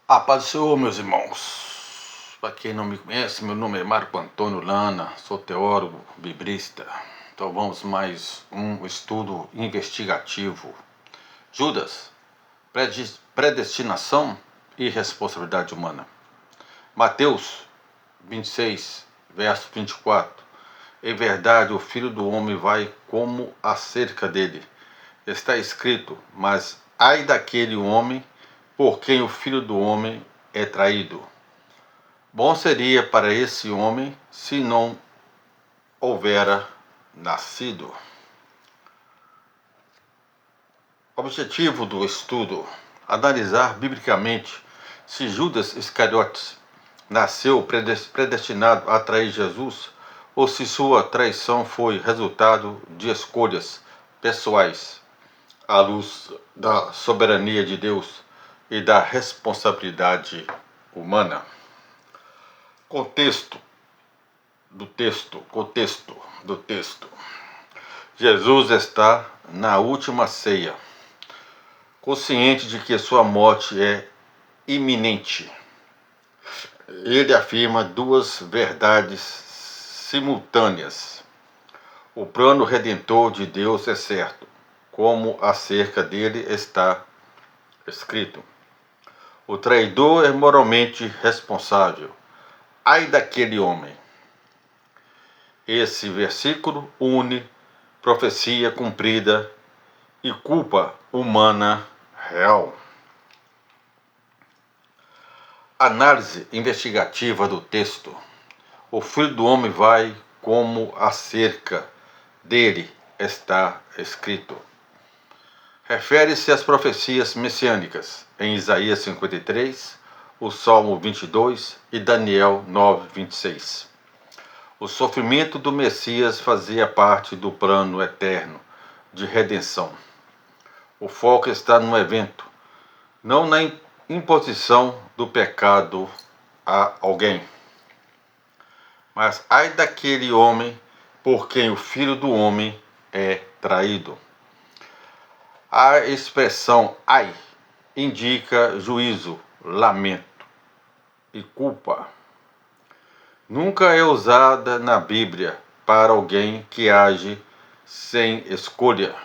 A paz do Senhor, meus irmãos. Para quem não me conhece, meu nome é Marco Antônio Lana, sou teólogo biblista. Então vamos mais um estudo investigativo. Judas, predestinação e responsabilidade humana. Mateus 26, verso 24. Em verdade, o Filho do Homem vai como acerca dele. Está escrito, mas ai daquele homem por quem o Filho do Homem é traído. Bom seria para esse homem se não houvera nascido. Objetivo do estudo: analisar biblicamente se Judas Iscariotes nasceu predestinado a trair Jesus ou se sua traição foi resultado de escolhas pessoais, à luz da soberania de Deus e da responsabilidade humana. Contexto do texto. Jesus está na última ceia, consciente de que sua morte é iminente. Ele afirma duas verdades simultâneas. O plano redentor de Deus é certo, como acerca dele está escrito. O traidor é moralmente responsável. Ai daquele homem! Esse versículo une profecia cumprida e culpa humana real. Análise investigativa do texto. O Filho do Homem vai como acerca dele está escrito. Refere-se às profecias messiânicas em Isaías 53, o Salmo 22 e Daniel 9, 26. O sofrimento do Messias fazia parte do plano eterno de redenção. O foco está no evento, não na imposição do pecado a alguém. Mas ai daquele homem por quem o Filho do Homem é traído. A expressão ai indica juízo, lamento e culpa. Nunca é usada na Bíblia para alguém que age sem escolha.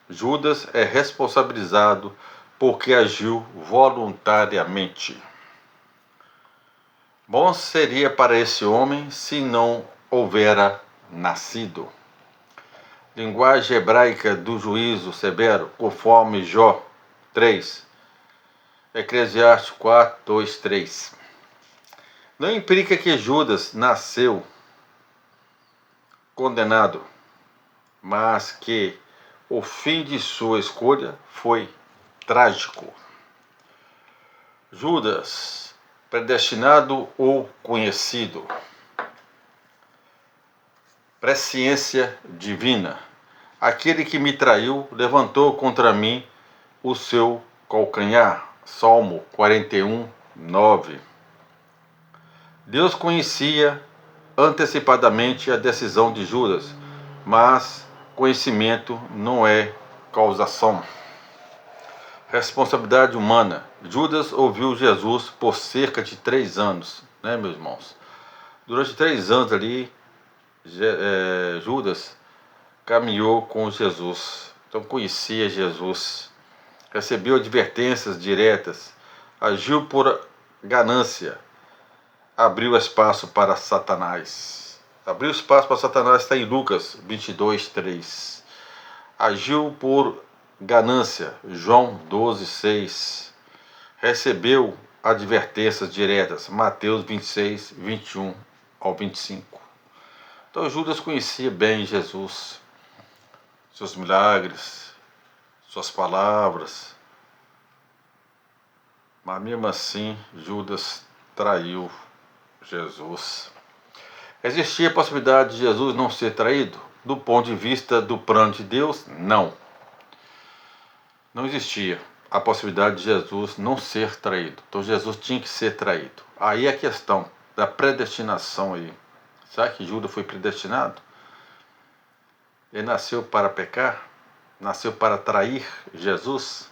Judas é responsabilizado porque agiu voluntariamente. Bom seria para esse homem se não houvera nascido. Linguagem hebraica do juízo severo, conforme Jó 3, Eclesiastes 4, 2, 3. Não implica que Judas nasceu condenado, mas que o fim de sua escolha foi trágico. Judas, predestinado ou conhecido. Presciência divina. Aquele que me traiu levantou contra mim o seu calcanhar. Salmo 41, 9. Deus conhecia antecipadamente a decisão de Judas, mas conhecimento não é causação. Responsabilidade humana. Judas ouviu Jesus por cerca de 3 anos, né, meus irmãos? Durante 3 anos ali, Judas caminhou com Jesus, então conhecia Jesus, recebeu advertências diretas, agiu por ganância, abriu espaço para Satanás. Abriu espaço para Satanás está em Lucas 22, 3. Agiu por ganância, João 12, 6. Recebeu advertências diretas, Mateus 26, 21 ao 25. Então Judas conhecia bem Jesus, seus milagres, suas palavras, mas mesmo assim Judas traiu Jesus. Existia a possibilidade de Jesus não ser traído? Do ponto de vista do plano de Deus, não. Não existia a possibilidade de Jesus não ser traído. Então Jesus tinha que ser traído. Aí a questão da predestinação aí. Será que Judas foi predestinado? Ele nasceu para pecar? Nasceu para trair Jesus?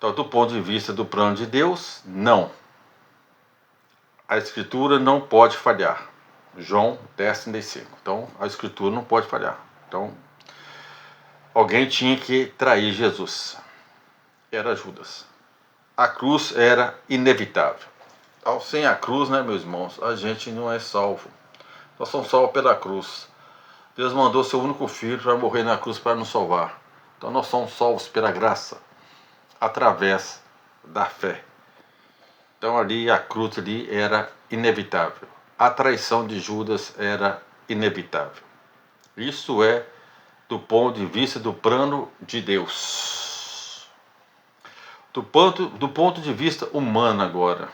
Então, do ponto de vista do plano de Deus, não. A Escritura não pode falhar. João 10:35. Então, a Escritura não pode falhar. Então, alguém tinha que trair Jesus. Era Judas. A cruz era inevitável. Então, sem a cruz, né, meus irmãos, a gente não é salvo. Nós somos salvos pela cruz. Deus mandou seu único filho para morrer na cruz para nos salvar. Então, nós somos salvos pela graça, através da fé. Então, ali, a cruz ali era inevitável. A traição de Judas era inevitável. Isso é do ponto de vista do plano de Deus. Do ponto de vista humano agora.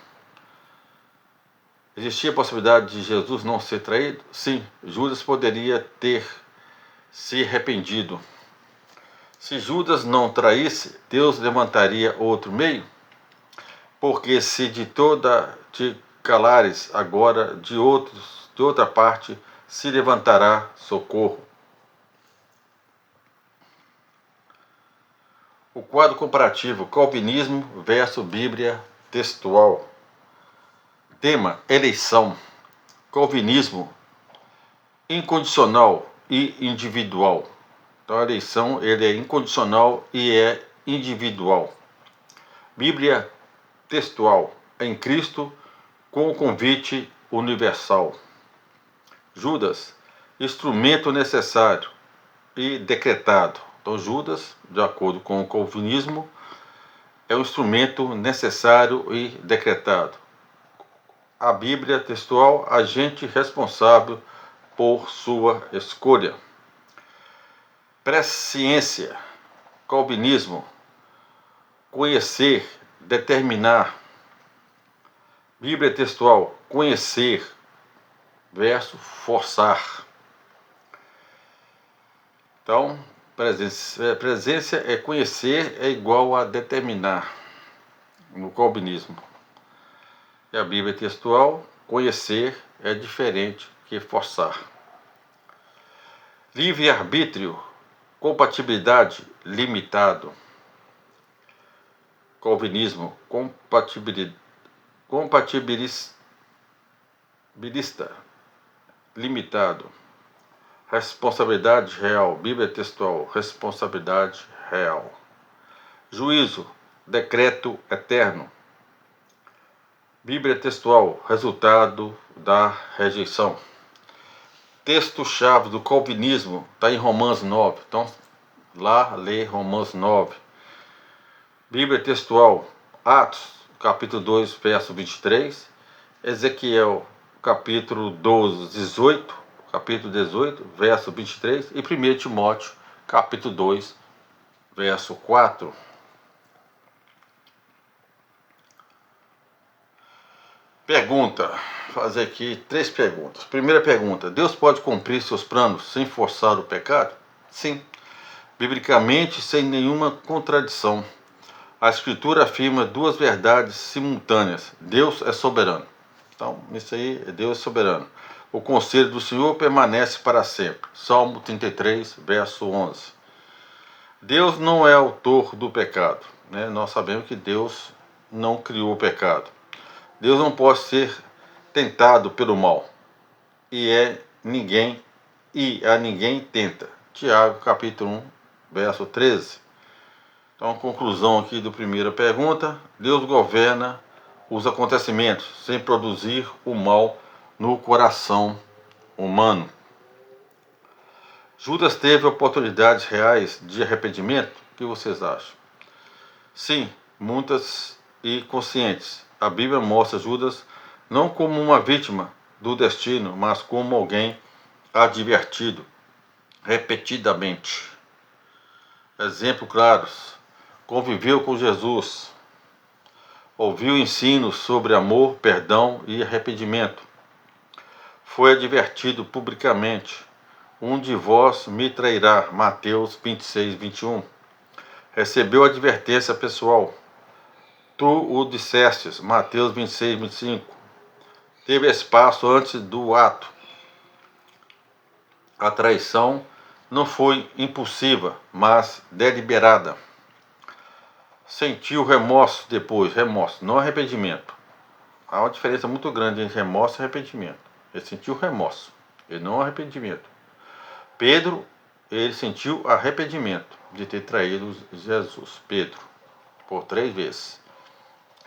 Existia a possibilidade de Jesus não ser traído? Sim, Judas poderia ter se arrependido. Se Judas não traísse, Deus levantaria outro meio? Porque se de toda te calares, agora de outra parte se levantará socorro. O quadro comparativo, Calvinismo versus Bíblia textual. Tema, eleição. Calvinismo, incondicional e individual. Então a eleição ele é incondicional e é individual. Bíblia textual, em Cristo, com o convite universal. Judas, instrumento necessário e decretado. Então Judas, de acordo com o calvinismo, é um instrumento necessário e decretado. A Bíblia textual, agente responsável por sua escolha. Presciência, calvinismo, conhecer, determinar. Bíblia textual, conhecer, versus forçar. Então, presença é conhecer, é igual a determinar, no calvinismo. E a Bíblia textual, conhecer é diferente que forçar. Livre-arbítrio, compatibilidade, limitado. Calvinismo, compatibilista, limitado. Responsabilidade real, Bíblia textual, responsabilidade real. Juízo, decreto eterno. Bíblia textual, resultado da rejeição. Texto-chave do calvinismo está em Romanos 9. Então, lá lê Romanos 9. Bíblia textual, Atos, capítulo 2, verso 23. Ezequiel, capítulo 12, 18. Capítulo 18, verso 23. E 1 Timóteo, capítulo 2, verso 4. Pergunta, vou fazer aqui 3 perguntas. Primeira pergunta, Deus pode cumprir seus planos sem forçar o pecado? Sim, biblicamente sem nenhuma contradição. A Escritura afirma 2 verdades simultâneas, Deus é soberano. Então, isso aí, Deus é soberano. O conselho do Senhor permanece para sempre. Salmo 33, verso 11. Deus não é autor do pecado, né? Nós sabemos que Deus não criou o pecado. Deus não pode ser tentado pelo mal. E a ninguém tenta. Tiago, capítulo 1, verso 13. Então, a conclusão aqui da primeira pergunta. Deus governa os acontecimentos sem produzir o mal no coração humano. Judas teve oportunidades reais de arrependimento? O que vocês acham? Sim, muitas e conscientes. A Bíblia mostra Judas não como uma vítima do destino, mas como alguém advertido repetidamente. Exemplo claros: conviveu com Jesus, ouviu ensinos sobre amor, perdão e arrependimento. Foi advertido publicamente: um de vós me trairá, Mateus 26, 21. Recebeu advertência pessoal: tu o dissestes, Mateus 26, 25. Teve espaço antes do ato. A traição não foi impulsiva, mas deliberada. sentiu remorso depois, remorso, não arrependimento. Há uma diferença muito grande entre remorso e arrependimento. Ele sentiu remorso, e não arrependimento. Pedro, ele sentiu arrependimento de ter traído Jesus. Pedro, por 3 vezes,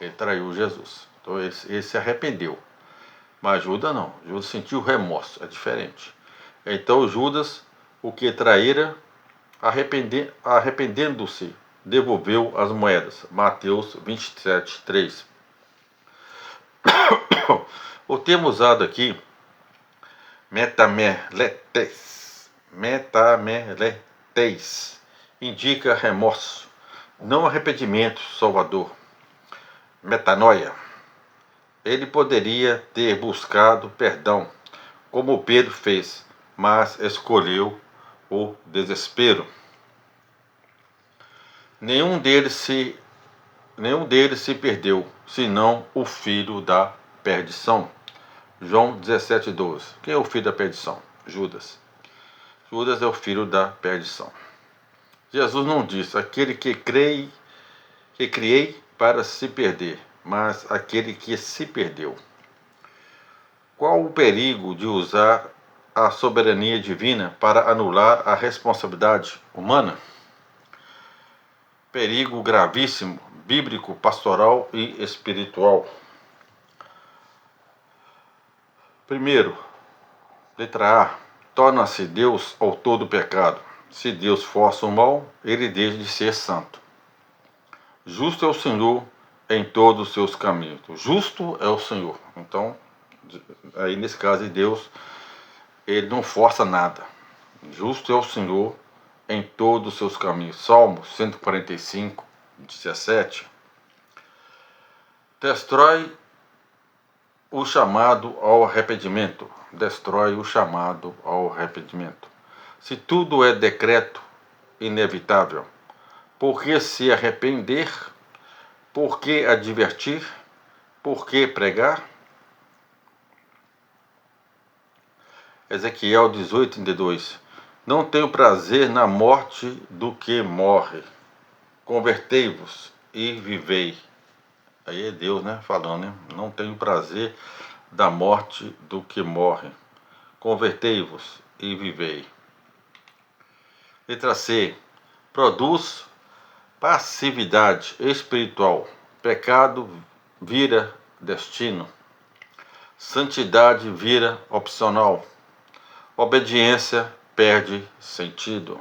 ele traiu Jesus. Então ele se arrependeu. Mas Judas não. Judas sentiu remorso, é diferente. Então Judas, o que traíra, arrependendo-se, devolveu as moedas. Mateus 27, 3. O termo usado aqui, metameletes, indica remorso, não arrependimento salvador. Metanoia. Ele poderia ter buscado perdão, como Pedro fez, mas escolheu o desespero. Nenhum deles se perdeu, senão o filho da perdição. João 17:12. Quem é o filho da perdição? Judas. Judas é o filho da perdição. Jesus não disse: aquele que criei para se perder, mas aquele que se perdeu. Qual o perigo de usar a soberania divina para anular a responsabilidade humana? Perigo gravíssimo, bíblico, pastoral e espiritual. Primeiro, letra A, torna-se Deus autor do pecado. Se Deus força o mal, ele deixa de ser santo. Justo é o Senhor em todos os seus caminhos. Justo é o Senhor. Então, aí nesse caso, Deus, ele não força nada. Justo é o Senhor em todos os seus caminhos. Salmo 145, 17. Destrói o chamado ao arrependimento. Destrói o chamado ao arrependimento. Se tudo é decreto inevitável, por que se arrepender? Por que advertir? Por que pregar? Ezequiel 18:32. Não tenho prazer na morte do que morre. Convertei-vos e vivei. Aí é Deus, né, falando, né? Não tenho prazer da morte do que morre. Convertei-vos e vivei. Letra C. Produz passividade espiritual. Pecado vira destino. Santidade vira opcional. Obediência perde sentido.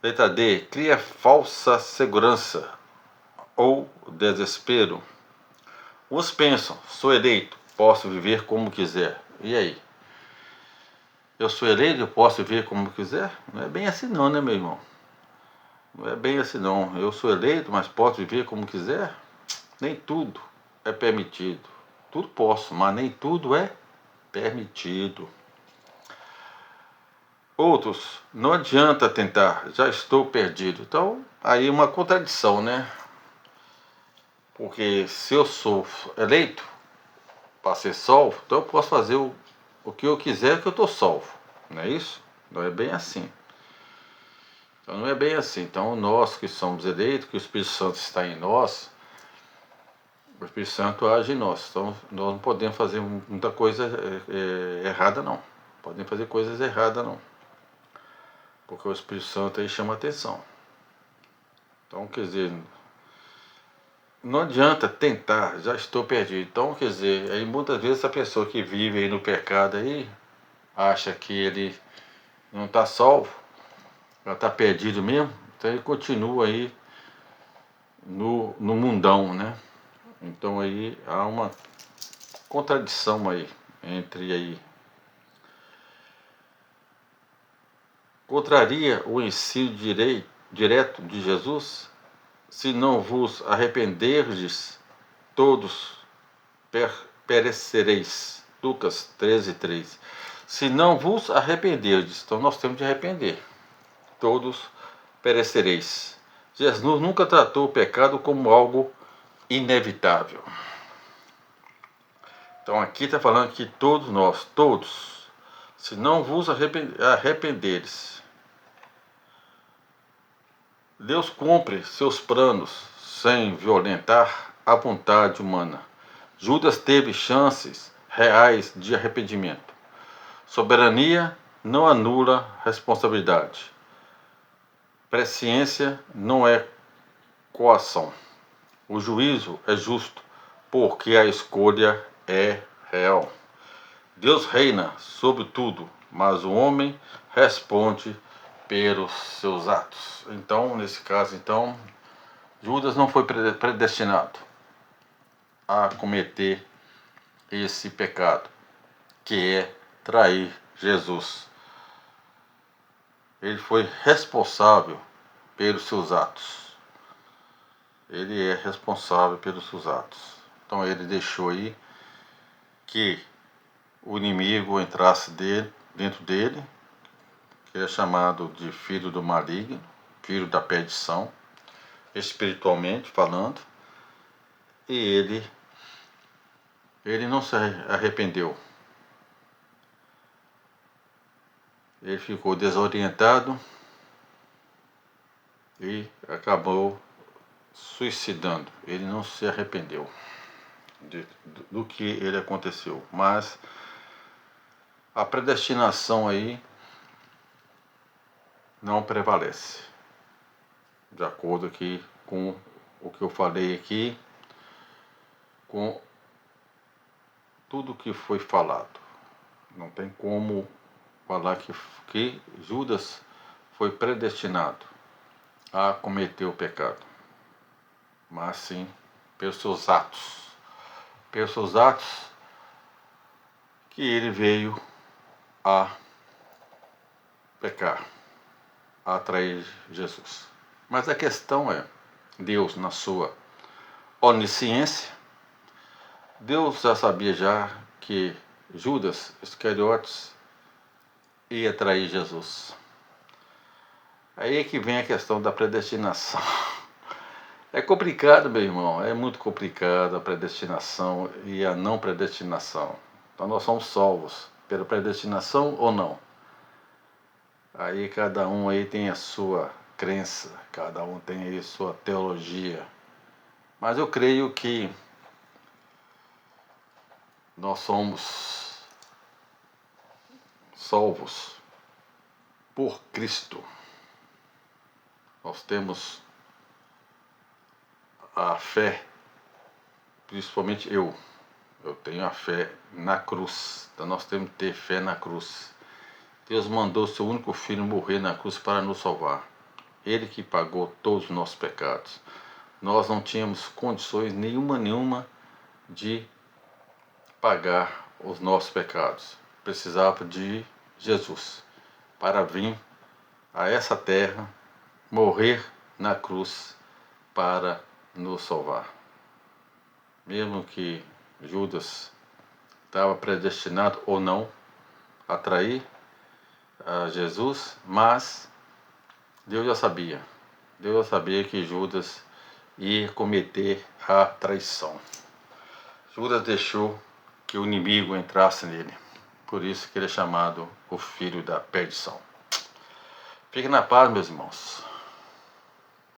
Letra D. Cria falsa segurança ou desespero. Uns pensam: sou eleito, posso viver como quiser. E aí? Eu sou eleito, eu posso viver como quiser? Não é bem assim não, né, meu irmão? Não é bem assim não. Eu sou eleito, mas posso viver como quiser? Nem tudo é permitido. Tudo posso, mas nem tudo é permitido. Outros, não adianta tentar, já estou perdido. Então, aí uma contradição, né? Porque se eu sou eleito para ser salvo, então eu posso fazer o que eu quiser que eu estou salvo. Não é isso? Não é bem assim. Então não é bem assim. Então nós que somos eleitos, que o Espírito Santo está em nós, o Espírito Santo age em nós. Então nós não podemos fazer muita coisa errada não. Podemos fazer coisas erradas não. Porque o Espírito Santo aí chama atenção. Então, quer dizer, não adianta tentar, já estou perdido. Então, quer dizer, aí muitas vezes a pessoa que vive aí no pecado aí, acha que ele não está salvo, já está perdido mesmo, então ele continua aí no mundão, né? Então aí há uma contradição aí, entre aí. Contraria o ensino direto de Jesus? Se não vos arrependerdes, todos perecereis. Lucas 13:3. Se não vos arrependerdes, então nós temos de arrepender. Todos perecereis. Jesus nunca tratou o pecado como algo inevitável. Então aqui está falando que todos nós, todos, se não vos arrependeres, Deus cumpre seus planos sem violentar a vontade humana. Judas teve chances reais de arrependimento. Soberania não anula responsabilidade. Presciência não é coação. O juízo é justo, porque a escolha é real. Deus reina sobre tudo, mas o homem responde pelos seus atos. Então, nesse caso, Judas não foi predestinado a cometer esse pecado, que é trair Jesus. Ele foi responsável pelos seus atos. Ele é responsável pelos seus atos. Então ele deixou aí que o inimigo entrasse dentro dele, que é chamado de filho do maligno, filho da perdição, espiritualmente falando, e ele não se arrependeu. Ele ficou desorientado e acabou suicidando. Ele não se arrependeu do que ele aconteceu, mas a predestinação aí não prevalece, de acordo aqui com o que eu falei aqui, com tudo que foi falado. Não tem como falar que Judas foi predestinado a cometer o pecado, mas sim pelos seus atos. Pelos seus atos que ele veio a pecar, a atrair Jesus. Mas a questão é, Deus na sua onisciência, Deus já sabia que Judas Iscariotes ia trair Jesus. Aí é que vem a questão da predestinação. É complicado, meu irmão, é muito complicado a predestinação e a não predestinação. Então nós somos salvos pela predestinação ou não? Aí cada um aí tem a sua crença, cada um tem aí a sua teologia. Mas eu creio que nós somos salvos por Cristo. Nós temos a fé, principalmente eu tenho a fé na cruz. Então nós temos que ter fé na cruz. Deus mandou seu único filho morrer na cruz para nos salvar. Ele que pagou todos os nossos pecados. Nós não tínhamos condições nenhuma de pagar os nossos pecados. Precisava de Jesus para vir a essa terra, morrer na cruz para nos salvar. Mesmo que Judas estava predestinado ou não a trair a Jesus, mas Deus já sabia. Deus já sabia que Judas ia cometer a traição. Judas deixou que o inimigo entrasse nele. Por isso que ele é chamado o filho da perdição. Fique na paz, meus irmãos.